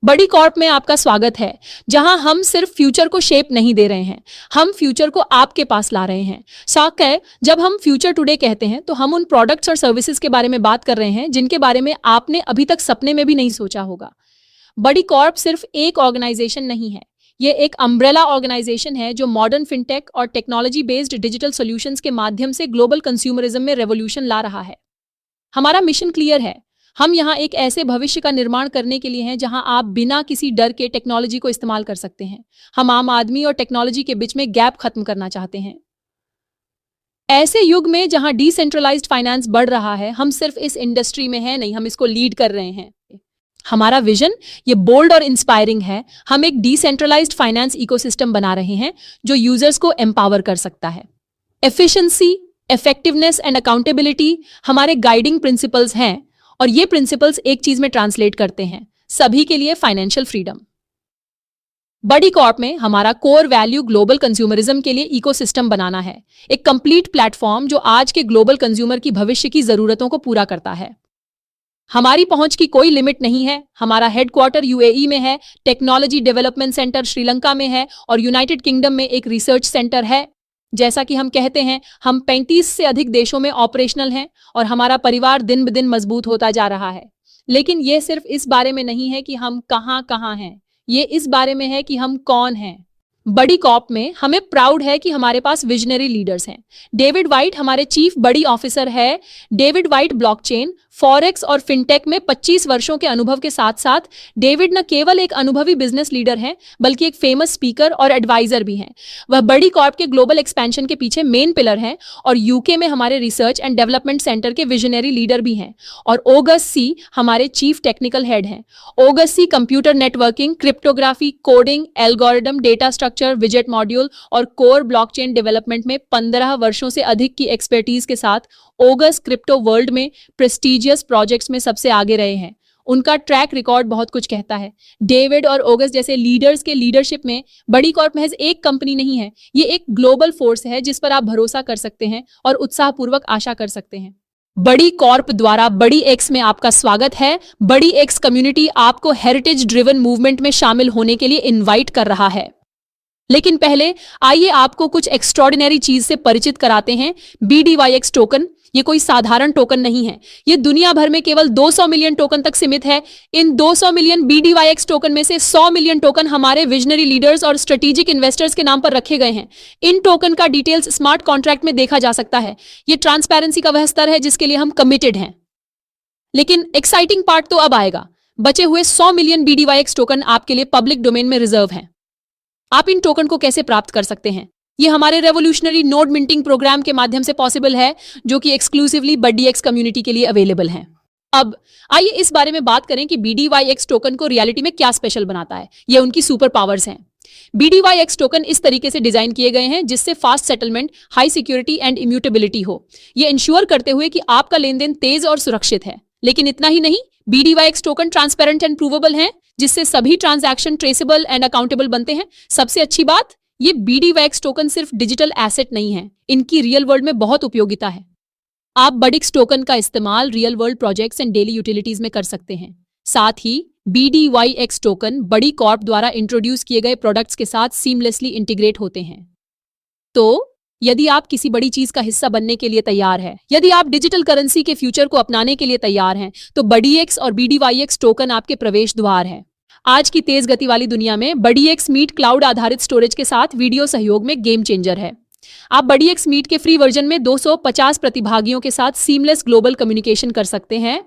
बड़ी कॉर्प में आपका स्वागत है, जहां हम सिर्फ फ्यूचर को शेप नहीं दे रहे हैं, हम फ्यूचर को आपके पास ला रहे हैं। साक है, जब हम फ्यूचर टुडे कहते हैं तो हम उन प्रोडक्ट्स और सर्विसेज के बारे में बात कर रहे हैं जिनके बारे में आपने अभी तक सपने में भी नहीं सोचा होगा। बड़ी कॉर्प सिर्फ एक ऑर्गेनाइजेशन नहीं है, ये एक अम्ब्रेला ऑर्गेनाइजेशन है जो मॉडर्न फिनटेक और टेक्नोलॉजी बेस्ड डिजिटल सॉल्यूशंस के माध्यम से ग्लोबल कंज्यूमरिज्म में रेवोल्यूशन ला रहा है। हमारा मिशन क्लियर है, हम यहाँ एक ऐसे भविष्य का निर्माण करने के लिए हैं जहां आप बिना किसी डर के टेक्नोलॉजी को इस्तेमाल कर सकते हैं। हम आम आदमी और टेक्नोलॉजी के बीच में गैप खत्म करना चाहते हैं। ऐसे युग में जहां डिसेंट्रलाइज्ड फाइनेंस बढ़ रहा है, हम सिर्फ इस इंडस्ट्री में है नहीं, हम इसको लीड कर रहे हैं। हमारा विजन ये बोल्ड और इंस्पायरिंग है। हम एक डिसेंट्रलाइज्ड फाइनेंस इकोसिस्टम बना रहे हैं जो यूजर्स को एम्पावर कर सकता है। एफिशिएंसी, इफेक्टिवनेस एंड अकाउंटेबिलिटी हमारे गाइडिंग प्रिंसिपल्स हैं और ये प्रिंसिपल्स एक चीज में ट्रांसलेट करते हैं, सभी के लिए फाइनेंशियल फ्रीडम। बड़ी कॉर्प में हमारा कोर वैल्यू ग्लोबल कंज्यूमरिज्म के लिए इकोसिस्टम बनाना है, एक कंप्लीट प्लेटफॉर्म जो आज के ग्लोबल कंज्यूमर की भविष्य की जरूरतों को पूरा करता है। हमारी पहुंच की कोई लिमिट नहीं है। हमारा हेडक्वार्टर यूएई में है, टेक्नोलॉजी डेवलपमेंट सेंटर श्रीलंका में है और यूनाइटेड किंगडम में एक रिसर्च सेंटर है। जैसा कि हम कहते हैं, हम 35 से अधिक देशों में ऑपरेशनल हैं और हमारा परिवार दिन ब दिन मजबूत होता जा रहा है। लेकिन यह सिर्फ इस बारे में नहीं है कि हम कहाँ हैं, ये इस बारे में है कि हम कौन हैं। बड़ी कॉर्प में हमें प्राउड है कि हमारे पास विजनरी लीडर्स हैं। डेविड वाइट हमारे चीफ बड़ी ऑफिसर है। डेविड वाइट ब्लॉकचेन, फॉरेक्स और फिनटेक में 25 वर्षों के अनुभव के साथ साथ डेविड न केवल एक अनुभवी बिजनेस लीडर हैं, बल्कि एक फेमस स्पीकर और एडवाइजर भी हैं। वह बड़ी कॉर्प के ग्लोबल एक्सपेंशन के पीछे मेन पिलर हैं और यूके में हमारे रिसर्च एंड डेवलपमेंट सेंटर के विजनरी लीडर भी हैं। और ऑगस्ट सी हमारे चीफ टेक्निकल हेड हैं। August C computer networking, cryptography, coding, algorithm, data structure, विजेट मॉड्यूल और कोर ब्लॉकचेन डेवलपमेंट में 15 वर्षों से अधिक की एक्सपर्टीज के साथ ऑगस्ट क्रिप्टो वर्ल्ड में प्रेस्टीजियस प्रोजेक्ट्स में सबसे आगे रहे हैं। उनका ट्रैक रिकॉर्ड बहुत कुछ कहता है। डेविड और ऑगस्ट जैसे लीडर्स के लीडरशिप में बड़ी कॉर्प महज एक कंपनी नहीं है, ये एक ग्लोबल फोर्स है जिस पर आप भरोसा कर सकते हैं और उत्साहपूर्वक आशा कर सकते हैं। बड़ी कॉर्प द्वारा बड़ी एक्स में आपका स्वागत है। बड़ी एक्स कम्युनिटी आपको हेरिटेज ड्रिवन मूवमेंट में शामिल होने के लिए इन्वाइट कर रहा है। लेकिन पहले आइए आपको कुछ एक्स्ट्रॉर्डिनरी चीज से परिचित कराते हैं। BDYX टोकन ये कोई साधारण टोकन नहीं है, ये दुनिया भर में केवल 200 मिलियन टोकन तक सीमित है। इन 200 मिलियन BDYX टोकन में से 100 मिलियन टोकन हमारे विजनरी लीडर्स और स्ट्रेटेजिक इन्वेस्टर्स के नाम पर रखे गए हैं। इन टोकन का डिटेल्स स्मार्ट कॉन्ट्रैक्ट में देखा जा सकता है। ये ट्रांसपेरेंसी का वह स्तर है जिसके लिए हम कमिटेड हैं। लेकिन एक्साइटिंग पार्ट तो अब आएगा। बचे हुए 100 मिलियन BDYX टोकन आपके लिए पब्लिक डोमेन में रिजर्व हैं। आप इन टोकन को कैसे प्राप्त कर सकते हैं? ये हमारे रेवोल्यूशनरी नोड मिंटिंग प्रोग्राम के माध्यम से पॉसिबल है, जो कि एक्सक्लूसिवली बड़ी एक्स कम्युनिटी के लिए अवेलेबल है। अब आइए इस बारे में बात करें कि BDYX टोकन को रियलिटी में क्या स्पेशल बनाता है। ये उनकी सुपर पावर्स हैं। BDYX टोकन इस तरीके से डिजाइन किए गए हैं जिससे fast settlement, high security and immutability हो। ये इंश्योर करते हुए कि आपका लेन देन तेज और सुरक्षित है। लेकिन इतना ही नहीं, BDYX token transparent and provable हैं, जिससे सभी ट्रांजैक्शन ट्रेसेबल एंड अकाउंटेबल बनते हैं। सबसे अच्छी बात, ये BDYX टोकन सिर्फ डिजिटल एसेट नहीं है, इनकी रियल वर्ल्ड में बहुत उपयोगिता है। आप BDYX टोकन का इस्तेमाल real world projects and daily utilities में कर सकते हैं। साथ ही BDYX टोकन बड़ी कॉर्प द्वारा इंट्रोड्यूस किए गए प्रोडक्ट्स के साथ सीमलेसली इंटीग्रेट होते हैं। तो यदि आप किसी बड़ी चीज का हिस्सा बनने के लिए तैयार है, यदि आप डिजिटल करेंसी के फ्यूचर को अपनाने के लिए तैयार हैं, तो बड़ी एक्स और BDYX टोकन आपके प्रवेश द्वार है। आज की तेज गति वाली दुनिया में बड़ी एक्स मीट क्लाउड आधारित स्टोरेज के साथ वीडियो सहयोग में गेम चेंजर है। आप बड़ी एक्स मीट के फ्री वर्जन में 250 प्रतिभागियों के साथ सीमलेस ग्लोबल कम्युनिकेशन कर सकते हैं।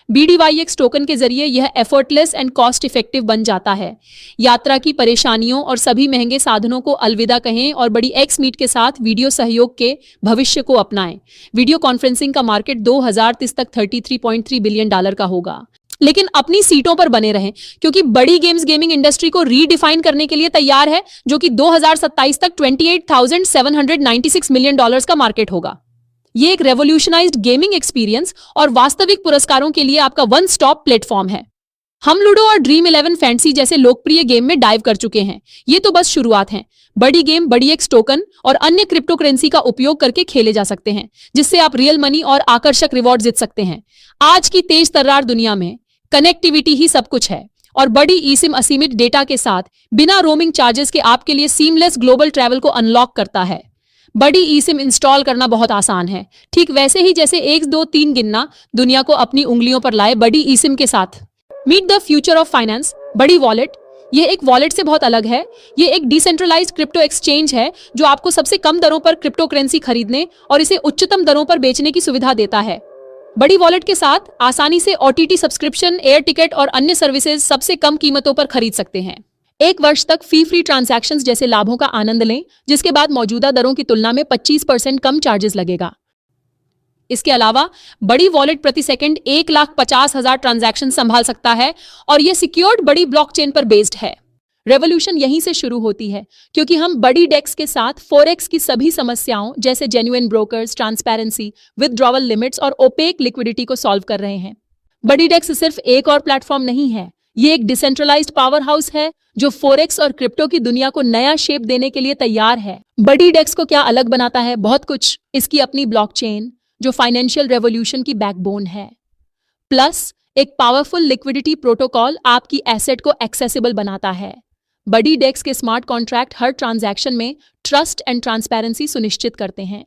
BDYX टोकन के जरिए यह एफर्टलेस एंड कॉस्ट इफेक्टिव बन जाता है। यात्रा की परेशानियों और सभी महंगे साधनों को अलविदा कहें और बड़ी एक्स मीट के साथ वीडियो सहयोग के भविष्य को अपनाएं। वीडियो कॉन्फ्रेंसिंग का मार्केट 2030 तक $33.3 बिलियन का होगा। लेकिन अपनी सीटों पर बने रहें, क्योंकि बड़ी गेमिंग इंडस्ट्री को रीडिफाइन करने के लिए तैयार है, जो कि 2027 तक $28,796 मिलियन का मार्केट होगा। ये एक रेवोल्यूशनाइज्ड गेमिंग एक्सपीरियंस और वास्तविक पुरस्कारों के लिए आपका वन स्टॉप प्लेटफॉर्म है। हम लूडो और ड्रीम 11 फैंटेसी जैसे लोकप्रिय गेम में डाइव कर चुके हैं। ये तो बस शुरुआत है। बड़ी गेम BDYX टोकन और अन्य क्रिप्टो करेंसी का उपयोग करके खेले जा सकते हैं, जिससे आप रियल मनी और आकर्षक रिवॉर्ड जीत सकते हैं। आज की तेज तर्रार दुनिया में कनेक्टिविटी ही सब कुछ है और बड़ी eSIM असीमित डेटा के साथ बिना रोमिंग चार्जेस के आपके लिए सीमलेस ग्लोबल ट्रैवल को अनलॉक करता है। बड़ी eSIM इंस्टॉल करना बहुत आसान है, ठीक वैसे ही जैसे 1 2 3 गिनना दुनिया को अपनी उंगलियों पर लाए बड़ी eSIM के साथ। Meet the future of finance Buddy wallet. यह एक वॉलेट से बहुत अलग है। यह एक डिसेंट्रलाइज्ड क्रिप्टो एक्सचेंज है जो आपको सबसे कम दरों पर क्रिप्टो करेंसी खरीदने और इसे उच्चतम दरों पर बेचने की सुविधा देता है। बड़ी वॉलेट के साथ आसानी से OTT सब्सक्रिप्शन, एयर टिकट और अन्य सर्विसेज सबसे कम कीमतों पर खरीद सकते हैं। 1 वर्ष तक फी फ्री ट्रांजैक्शंस जैसे लाभों का आनंद लें, जिसके बाद मौजूदा दरों की तुलना में 25% कम चार्जेस लगेगा। इसके अलावा बड़ी वॉलेट प्रति सेकंड 1,50,000 ट्रांजैक्शन संभाल सकता है और यह सिक्योर्ड बड़ी ब्लॉकचेन पर बेस्ड है। रेवोल्यूशन यहीं से शुरू होती है, क्योंकि हम बड़ी डेक्स के साथ फॉरेक्स की सभी समस्याओं जैसे genuine brokers, transparency, withdrawal limits और ओपेक लिक्विडिटी को सॉल्व कर रहे हैं। बड़ी डेक्स सिर्फ एक और प्लेटफॉर्म नहीं है, ये एक डिसेंट्रलाइज्ड पावर हाउस है जो फॉरेक्स और क्रिप्टो की दुनिया को नया शेप देने के लिए तैयार है। बड़ी डेक्स को क्या अलग बनाता है? बहुत कुछ। इसकी अपनी ब्लॉकचेन जो फाइनेंशियल रेवोल्यूशन की बैकबोन है, प्लस एक पावरफुल लिक्विडिटी प्रोटोकॉल आपकी एसेट को एक्सेसिबल बनाता है। बड़ी डेक्स के स्मार्ट कॉन्ट्रैक्ट हर ट्रांजैक्शन में ट्रस्ट एंड ट्रांसपेरेंसी सुनिश्चित करते हैं।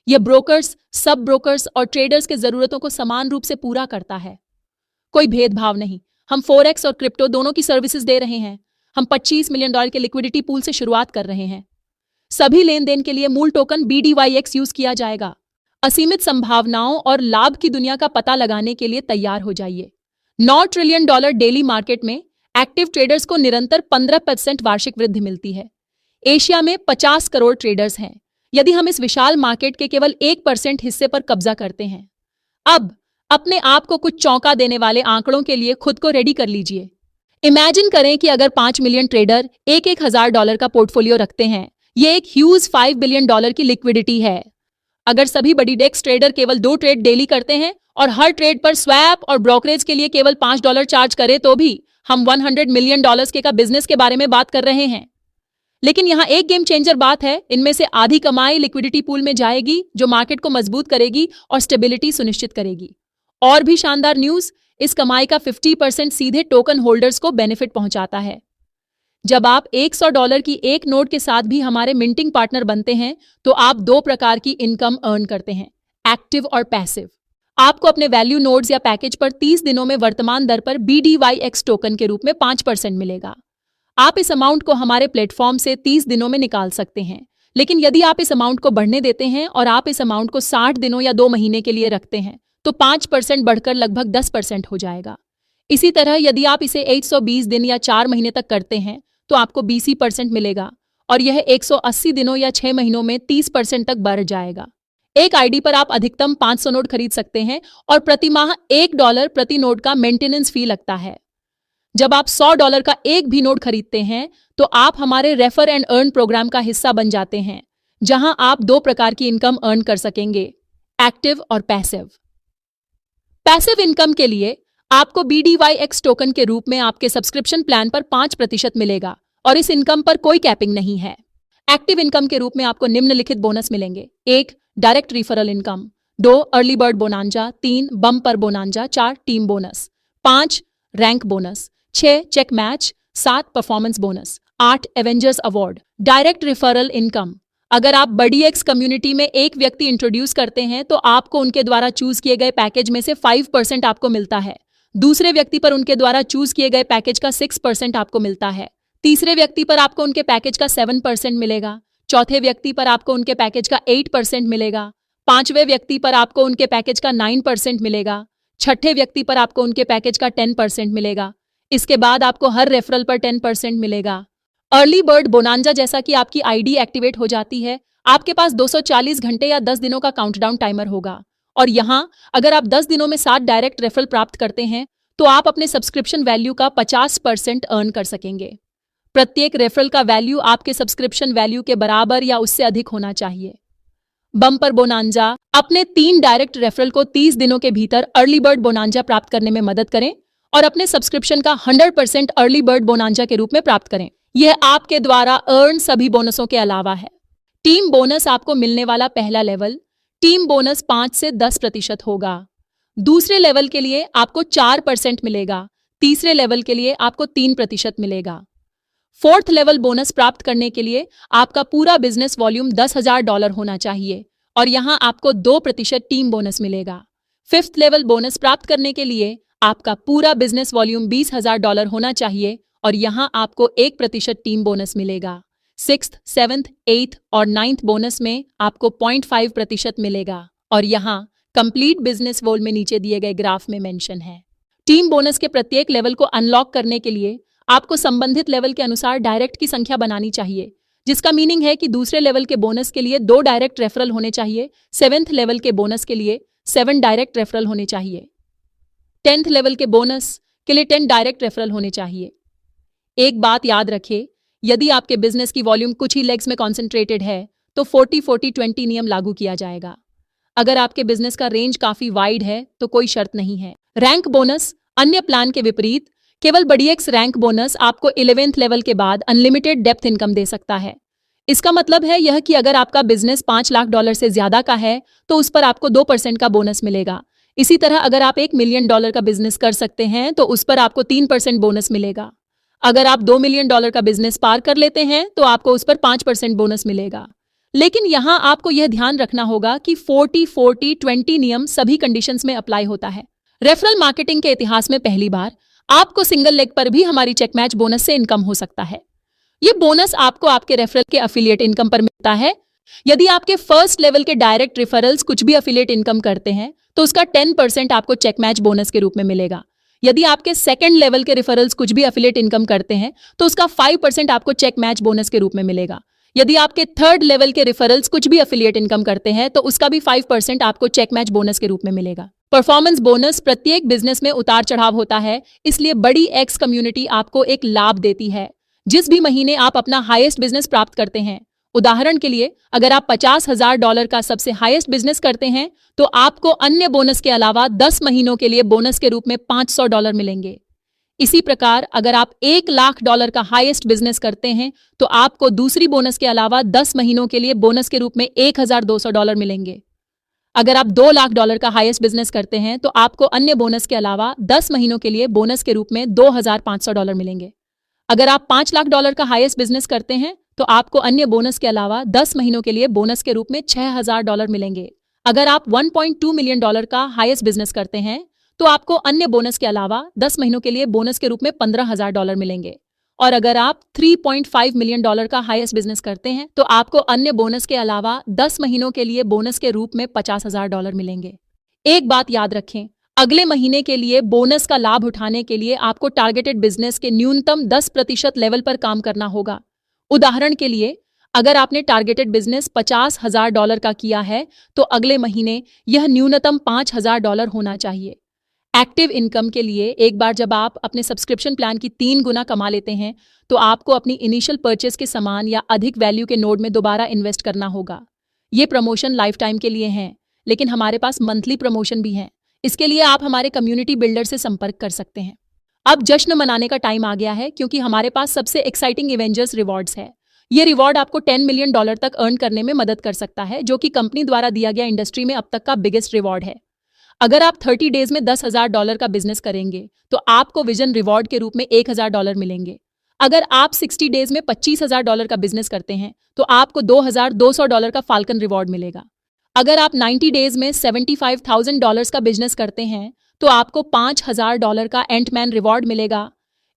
यह ब्रोकर्स, सब ब्रोकर्स और ट्रेडर्स के जरूरतों को समान रूप से पूरा करता है। कोई भेदभाव नहीं। हम फॉरेक्स और क्रिप्टो दोनों की सर्विसेज दे रहे हैं। हम $25 मिलियन के लिक्विडिटी पूल से शुरुआत कर रहे हैं। सभी लेन देन के लिए मूल टोकन BDYX यूज किया जाएगा। असीमित संभावनाओं और लाभ की दुनिया का पता लगाने के लिए तैयार हो जाइए। $9 ट्रिलियन डेली मार्केट में एक्टिव ट्रेडर्स को निरंतर 15% वार्षिक वृद्धि मिलती है। एशिया में 50 करोड़ ट्रेडर्स हैं। यदि हम इस विशाल मार्केट के केवल 1% हिस्से पर कब्जा करते हैं, अब अपने आप को कुछ चौंका देने वाले आंकड़ों के लिए खुद को रेडी कर लीजिए। इमेजिन करें कि अगर 5 मिलियन ट्रेडर एक $1,000 का पोर्टफोलियो रखते हैं, यह एक ह्यूज $5 बिलियन की लिक्विडिटी है। अगर सभी बड़ी डेक्स ट्रेडर केवल 2 ट्रेड डेली करते हैं और हर ट्रेड पर स्वैप और ब्रोकरेज के लिए केवल $5 चार्ज करें, तो भी हम $100 मिलियन के का बिजनेस के बारे में बात कर रहे हैं। लेकिन यहां एक गेम चेंजर बात है, इनमें से आधी कमाई लिक्विडिटी पूल में जाएगी जो मार्केट को मजबूत करेगी और स्टेबिलिटी सुनिश्चित करेगी। और भी शानदार न्यूज, इस कमाई का 50% सीधे टोकन होल्डर्स को बेनिफिट पहुंचाता है। जब आप $100 की एक नोट के साथ भी हमारे मिंटिंग पार्टनर बनते हैं, तो आप 2 प्रकार की इनकम अर्न करते हैं, एक्टिव और पैसिव। आपको अपने वैल्यू नोड्स या पैकेज पर 30 दिनों में वर्तमान दर पर BDYX टोकन के रूप में 5% मिलेगा। आप इस अमाउंट को हमारे प्लेटफॉर्म से 30 दिनों में निकाल सकते हैं, लेकिन यदि आप इस अमाउंट को बढ़ने देते हैं और आप इस अमाउंट को 60 दिनों या 2 महीने के लिए रखते हैं, तो 5% बढ़कर लगभग 10% हो जाएगा। इसी तरह यदि आप इसे 120 दिन या 4 महीने तक करते हैं, तो आपको 20% मिलेगा और यह 180 दिनों या 6 महीनों में 30% तक बढ़ जाएगा। एक आईडी पर आप अधिकतम 500 नोट खरीद सकते हैं और प्रति माह $1 प्रति नोट का मेंटेनेंस फी लगता है। जब आप $100 का एक भी नोट खरीदते हैं, तो आप हमारे रेफर एंड अर्न प्रोग्राम का हिस्सा बन जाते हैं, जहां आप 2 प्रकार की इनकम अर्न कर सकेंगे, एक्टिव और पैसिव। पैसिव इनकम के लिए आपको BDYX टोकन के रूप में आपके सब्सक्रिप्शन प्लान पर 5% मिलेगा और इस इनकम पर कोई कैपिंग नहीं है। एक्टिव इनकम के रूप में आपको निम्नलिखित बोनस मिलेंगे: 1 direct referral income, 2 early bird bonanza, 3 bumper bonanza, 4 team bonus, 5 rank bonus, 6 check match, 7 performance bonus, 8 Avengers award. Direct referral income, अगर आप बड़ी एक्स कम्युनिटी में एक व्यक्ति इंट्रोड्यूस करते हैं, तो आपको उनके द्वारा चूज किए गए पैकेज में से 5% आपको मिलता है। दूसरे व्यक्ति पर उनके द्वारा चूज किए गए पैकेज का 6% आपको मिलता है। तीसरे व्यक्ति पर आपको उनके पैकेज का 7% मिलेगा। चौथे व्यक्ति पर आपको उनके पैकेज का 8% मिलेगा। 5वें व्यक्ति पर आपको उनके पैकेज का 9% मिलेगा। छठे व्यक्ति पर आपको उनके पैकेज का 10% मिलेगा। इसके बाद आपको हर रेफरल पर 10% मिलेगा। अर्ली बर्ड बोनांजा, जैसा कि आपकी आईडी एक्टिवेट हो जाती है, आपके पास 240 घंटे या 10 दिनों का काउंटडाउन टाइमर होगा। और यहां अगर आप 10 दिनों में 7 डायरेक्ट रेफरल प्राप्त करते हैं, तो आप अपने सब्सक्रिप्शन वैल्यू का 50% अर्न कर सकेंगे। प्रत्येक रेफरल का वैल्यू आपके सब्सक्रिप्शन वैल्यू के बराबर या उससे अधिक होना चाहिए। बम्पर बोनांजा, अपने 3 डायरेक्ट रेफरल को 30 दिनों के भीतर अर्ली बर्ड बोनांजा प्राप्त करने में मदद करें और अपने सब्सक्रिप्शन का 100% अर्ली बर्ड बोनांजा के रूप में प्राप्त करें। यह आपके द्वारा अर्न सभी बोनसों के अलावा है। टीम बोनस आपको मिलने वाला पहला लेवल, टीम बोनस 5 से 10% होगा। दूसरे लेवल के लिए आपको 4% मिलेगा, तीसरे लेवल के लिए आपको 3% मिलेगा। फोर्थ लेवल बोनस प्राप्त करने के लिए आपका पूरा बिजनेस वॉल्यूम $10,000 होना चाहिए और यहां आपको 2% टीम बोनस मिलेगा। फिफ्थ लेवल बोनस प्राप्त करने के लिए आपका पूरा बिजनेस वॉल्यूम $20,000 होना चाहिए और यहां आपको 1% टीम बोनस मिलेगा। सिक्स्थ, सेवंथ, एट्थ और नाइन्थ बोनस में आपको 0.5% मिलेगा और यहां कंप्लीट बिजनेस वॉल में नीचे दिए गए ग्राफ में मेंशन है। टीम बोनस के प्रत्येक लेवल को अनलॉक करने के लिए आपको संबंधित लेवल के अनुसार डायरेक्ट की संख्या बनानी चाहिए, जिसका मीनिंग है कि दूसरे लेवल के बोनस के लिए 2 डायरेक्ट रेफरल होने चाहिए, 7th लेवल के बोनस के लिए 7 डायरेक्ट रेफरल होने चाहिए, 10th लेवल के बोनस के लिए 10 डायरेक्ट रेफरल होने चाहिए। एक बात याद रखें, यदि आपके बिजनेस की वॉल्यूम कुछ ही लेग्स में कॉन्सेंट्रेटेड है तो 40-40-20 नियम लागू किया जाएगा। अगर आपके बिजनेस का रेंज काफी वाइड है तो कोई शर्त नहीं है। रैंक बोनस अन्य प्लान के विपरीत केवल बढ़िएक्स रैंक बोनस आपको 11th लेवल के बाद अनलिमिटेड डेप्थ इनकम दे सकता है। इसका मतलब है यह कि अगर आपका बिजनेस $5 लाख से ज्यादा का है तो उस पर आपको 2% का बोनस मिलेगा। इसी तरह अगर आप $1 मिलियन का बिजनेस कर सकते हैं तो उस पर आपको 3% बोनस मिलेगा। अगर आप $2 मिलियन का बिजनेस पार कर लेते हैं तो आपको उस पर 5% बोनस मिलेगा। लेकिन यहां आपको यह ध्यान रखना होगा कि 40-40-20 नियम सभी कंडीशंस में अप्लाई होता है। रेफरल मार्केटिंग के इतिहास में पहली बार आपको सिंगल लेग पर भी हमारी चेक मैच बोनस से इनकम हो सकता है। यह बोनस आपको आपके रेफरल के अफिलिएट इनकम पर मिलता है। यदि आपके फर्स्ट लेवल के डायरेक्ट रेफरल्स कुछ भी अफिलिएट इनकम करते हैं तो उसका 10% आपको चेक मैच बोनस के रूप में मिलेगा। यदि आपके सेकंड लेवल के रेफरल्स कुछ भी अफिलिएट इनकम करते हैं तो उसका 5% आपको चेक मैच बोनस के रूप में मिलेगा। यदि आपके थर्ड लेवल के रेफरल्स कुछ भी अफिलिएट इनकम करते हैं तो उसका भी 5% आपको चेक मैच बोनस के रूप में मिलेगा। परफॉर्मेंस बोनस प्रत्येक बिजनेस में उतार चढ़ाव होता है, इसलिए बड़ी एक्स कम्युनिटी आपको एक लाभ देती है जिस भी महीने आप अपना हाईएस्ट बिजनेस प्राप्त करते हैं। उदाहरण के लिए अगर आप $50,000 का सबसे हाईएस्ट बिजनेस करते हैं तो आपको अन्य बोनस के अलावा 10 महीनों के लिए बोनस के रूप में $500 मिलेंगे। इसी प्रकार अगर आप $1 लाख का हाईएस्ट बिजनेस करते हैं तो आपको दूसरी बोनस के अलावा 10 महीनों के लिए बोनस के रूप में $1,200 मिलेंगे। अगर आप $2 लाख का हाईएस्ट बिजनेस करते हैं तो आपको अन्य बोनस के अलावा 10 महीनों के लिए बोनस के रूप में $2,500 मिलेंगे। अगर आप $5 लाख का हाईएस्ट बिजनेस करते हैं तो आपको अन्य बोनस के अलावा 10 महीनों के लिए बोनस के रूप में $6,000 मिलेंगे। अगर आप $1.2 मिलियन का हाईएस्ट बिजनेस करते हैं तो आपको अन्य बोनस के अलावा 10 महीनों के लिए बोनस के रूप में $15,000 मिलेंगे। और अगर आप $3.5 मिलियन का हाईएस्ट बिजनेस करते हैं तो आपको अन्य बोनस के अलावा 10 महीनों के लिए बोनस के रूप में $50,000 मिलेंगे। एक बात याद रखें, अगले महीने के लिए बोनस का लाभ उठाने के लिए आपको टारगेटेड बिजनेस के न्यूनतम 10% लेवल पर काम करना होगा। उदाहरण के लिए अगर आपने टारगेटेड बिजनेस $50,000 का किया है तो अगले महीने यह न्यूनतम $5,000 होना चाहिए। एक्टिव इनकम के लिए एक बार जब आप अपने सब्सक्रिप्शन प्लान की 3 गुना कमा लेते हैं तो आपको अपनी इनिशियल परचेस के समान या अधिक वैल्यू के नोड में दोबारा इन्वेस्ट करना होगा। ये प्रमोशन लाइफ टाइम के लिए हैं, लेकिन हमारे पास मंथली प्रमोशन भी हैं। इसके लिए आप हमारे कम्युनिटी बिल्डर से संपर्क कर सकते हैं। अब जश्न मनाने का टाइम आ गया है क्योंकि हमारे पास सबसे एक्साइटिंग एवेंजर्स रिवॉर्ड्स है। ये रिवॉर्ड आपको $10 मिलियन तक अर्न करने में मदद कर सकता है, जो कि कंपनी द्वारा दिया गया इंडस्ट्री में अब तक का बिगेस्ट रिवॉर्ड है। अगर आप 30 डेज में $10,000 का बिजनेस करेंगे तो आपको विजन रिवॉर्ड के रूप में $1,000 मिलेंगे। अगर आप 60 डेज में $25,000 का बिजनेस करते हैं तो आपको $2,200 का फाल्कन रिवॉर्ड मिलेगा। अगर आप 90 डेज में $75,000 का बिजनेस करते हैं तो आपको $5,000 का एंटमैन रिवॉर्ड मिलेगा।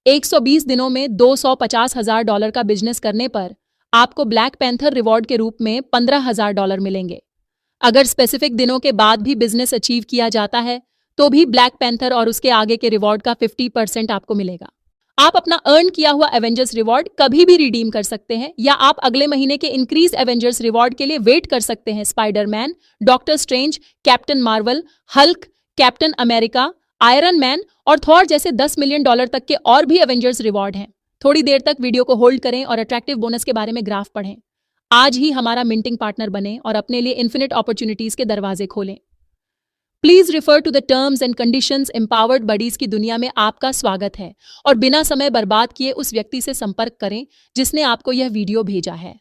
120 दिनों में $250,000 का बिजनेस करने पर आपको ब्लैक पैंथर रिवॉर्ड के रूप में $15,000 मिलेंगे। अगर स्पेसिफिक दिनों के बाद भी बिजनेस अचीव किया जाता है तो भी ब्लैक पैंथर और उसके आगे के रिवॉर्ड का 50% आपको मिलेगा। आप अपना अर्न किया हुआ एवेंजर्स रिवॉर्ड कभी भी रिडीम कर सकते हैं या आप अगले महीने के इंक्रीज एवेंजर्स रिवॉर्ड के लिए वेट कर सकते हैं। Spiderman, doctor strange, captain Marvel, Hulk, captain America, iron man और थॉर जैसे $10 मिलियन तक के और भी एवेंजर्स रिवॉर्ड हैं। थोड़ी देर तक वीडियो को होल्ड करें और अट्रैक्टिव बोनस के बारे में ग्राफ पढ़ें। आज ही हमारा मिंटिंग पार्टनर बने और अपने लिए इन्फिनिट अपॉर्चुनिटीज के दरवाजे खोलें। Please refer to the terms and conditions. Empowered buddies की दुनिया में आपका स्वागत है और बिना समय बर्बाद किए उस व्यक्ति से संपर्क करें जिसने आपको यह वीडियो भेजा है।